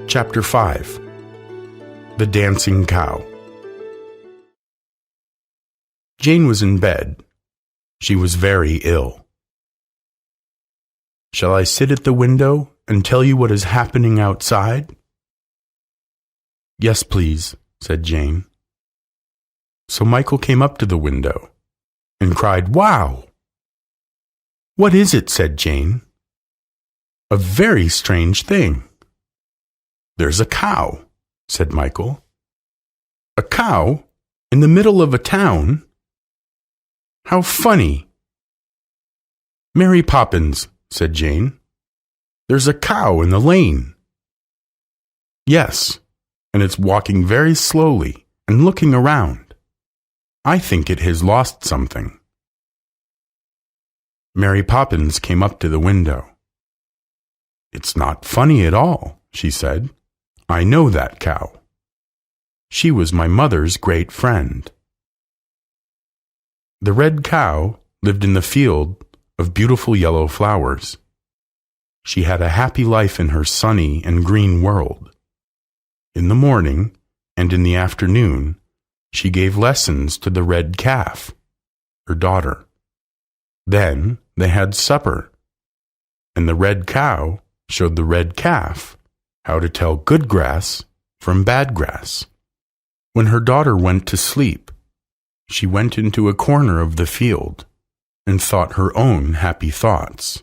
Chapter 5. The Dancing Cow. Jane was in bed. She was very ill. "Shall I sit at the window and tell you what is happening outside?" "Yes, please," said Jane. So Michael came up to the window and cried, "Wow!" "What is it?" said Jane. "A very strange thing." "There's a cow," said Michael. "A cow in the middle of a town? How funny!" "Mary Poppins," said Jane, "there's a cow in the lane." "Yes, and it's walking very slowly and looking around. I think it has lost something." Mary Poppins came up to the window. "It's not funny at all," she said. "I know that cow. She was my mother's great friend." The red cow lived in the field of beautiful yellow flowers. She had a happy life in her sunny and green world. In the morning and in the afternoon, she gave lessons to the red calf, her daughter. Then they had supper, and the red cow showed the red calf how to tell good grass from bad grass. When her daughter went to sleep, she went into a corner of the field and thought her own happy thoughts.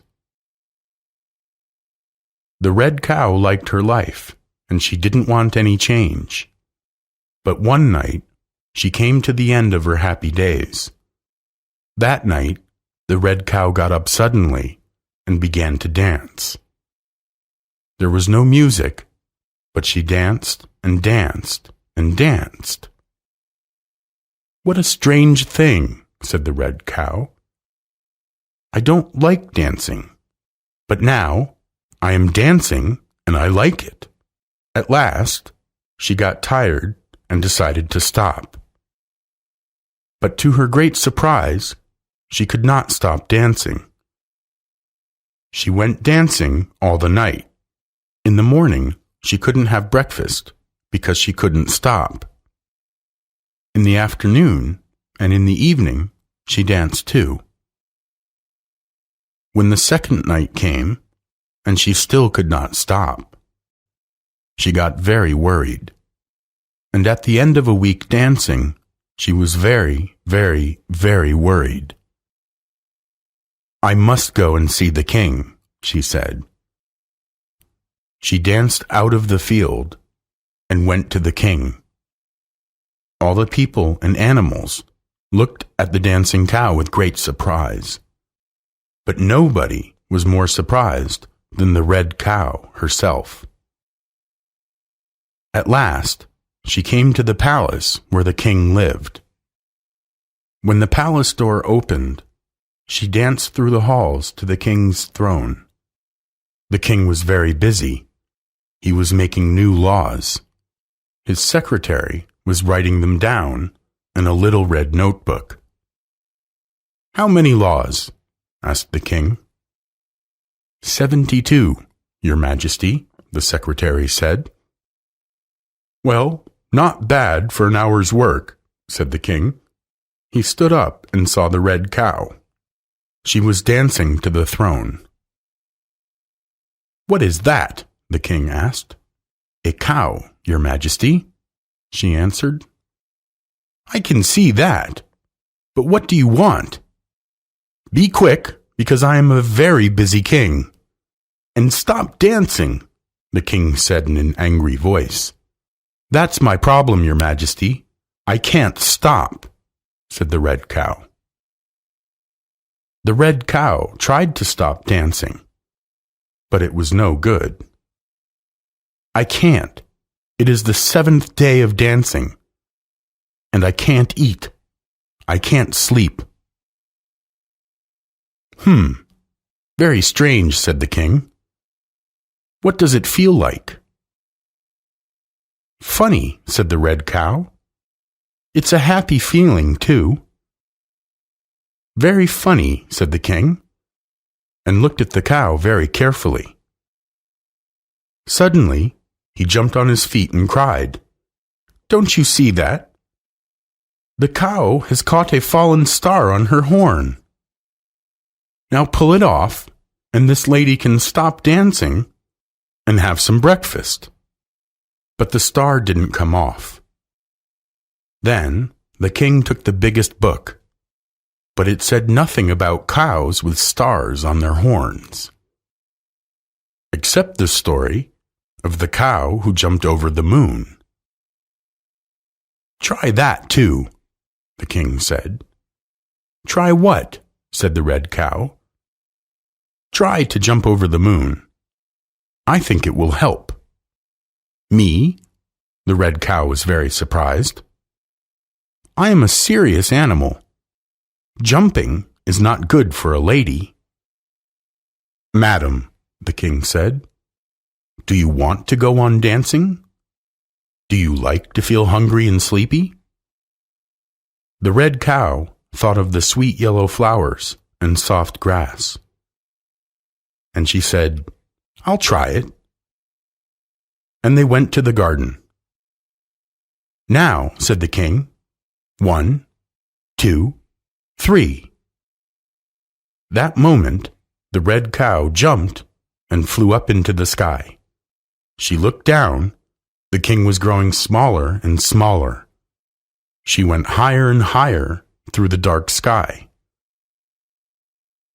The red cow liked her life, and she didn't want any change. But one night, she came to the end of her happy days. That night, the red cow got up suddenly and began to dance. There was no music, but she danced and danced and danced. "What a strange thing," said the red cow. "I don't like dancing, but now I am dancing and I like it." At last, she got tired and decided to stop. But to her great surprise, she could not stop dancing. She went dancing all the night. In the morning, she couldn't have breakfast because she couldn't stop. In the afternoon and in the evening, she danced too. When the second night came, and she still could not stop, she got very worried. And at the end of a week dancing, she was very, very, very worried. "I must go and see the king," she said. She danced out of the field and went to the king. All the people and animals looked at the dancing cow with great surprise. But nobody was more surprised than the red cow herself. At last, she came to the palace where the king lived. When the palace door opened, she danced through the halls to the king's throne. The king was very busy. He was making new laws. His secretary was writing them down in a little red notebook. "How many laws?" asked the king. 72, Your Majesty," the secretary said. "Well, not bad for an hour's work," said the king. He stood up and saw the red cow. She was dancing to the throne. "What is that?" the king asked. "A cow, Your Majesty," she answered. "I can see that, but what do you want?" "Be quick, because I am a very busy king. And stop dancing," the king said in an angry voice. "That's my problem, Your Majesty. I can't stop," said the red cow. The red cow tried to stop dancing, but it was no good. "I can't. It is the 7th day of dancing, and I can't eat. I can't sleep." Very strange," said the king. "What does it feel like?" "Funny," said the red cow. "It's a happy feeling, too." "Very funny," said the king, and looked at the cow very carefully. Suddenly, he jumped on his feet and cried, "Don't you see that? The cow has caught a fallen star on her horn. Now pull it off, and this lady can stop dancing and have some breakfast." But the star didn't come off. Then the king took the biggest book, but it said nothing about cows with stars on their horns, except the story of the cow who jumped over the moon. "Try that too," the king said. "Try what?" said the red cow. "Try to jump over the moon. I think it will help." "Me?" The red cow was very surprised. "I am a serious animal. Jumping is not good for a lady." "Madam," the king said, "do you want to go on dancing? Do you like to feel hungry and sleepy?" The red cow thought of the sweet yellow flowers and soft grass, and she said, "I'll try it." And they went to the garden. "Now," said the king, "1, 2, 3. That moment, the red cow jumped and flew up into the sky. She looked down. The king was growing smaller and smaller. She went higher and higher through the dark sky.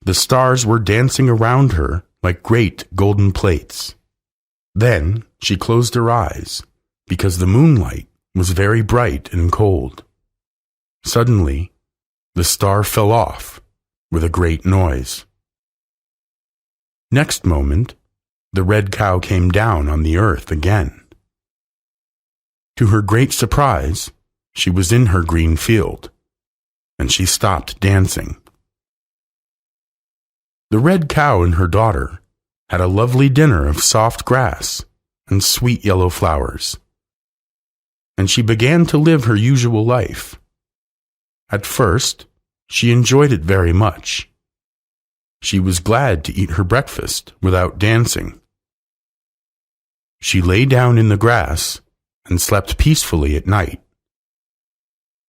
The stars were dancing around her like great golden plates. Then she closed her eyes because the moonlight was very bright and cold. Suddenly, the star fell off with a great noise. Next moment, the red cow came down on the earth again. To her great surprise, she was in her green field, and she stopped dancing. The red cow and her daughter had a lovely dinner of soft grass and sweet yellow flowers, and she began to live her usual life. At first, she enjoyed it very much. She was glad to eat her breakfast without dancing. She lay down in the grass and slept peacefully at night.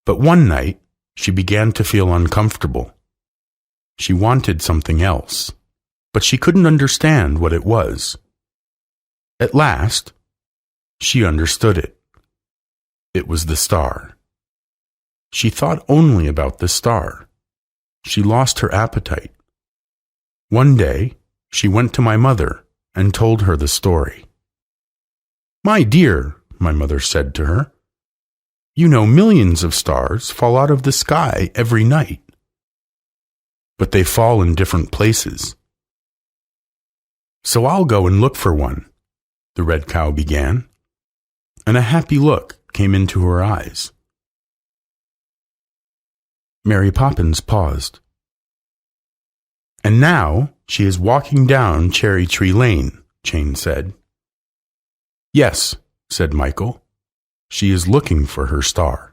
But one night, she began to feel uncomfortable. She wanted something else, but she couldn't understand what it was. At last, she understood it. It was the star. She thought only about the star. She lost her appetite. One day, she went to my mother and told her the story. "My dear," my mother said to her, "you know millions of stars fall out of the sky every night. But they fall in different places. So I'll go and look for one," the red cow began, and a happy look came into her eyes. Mary Poppins paused. "And now she is walking down Cherry Tree Lane," Jane said. "Yes," said Michael, "she is looking for her star."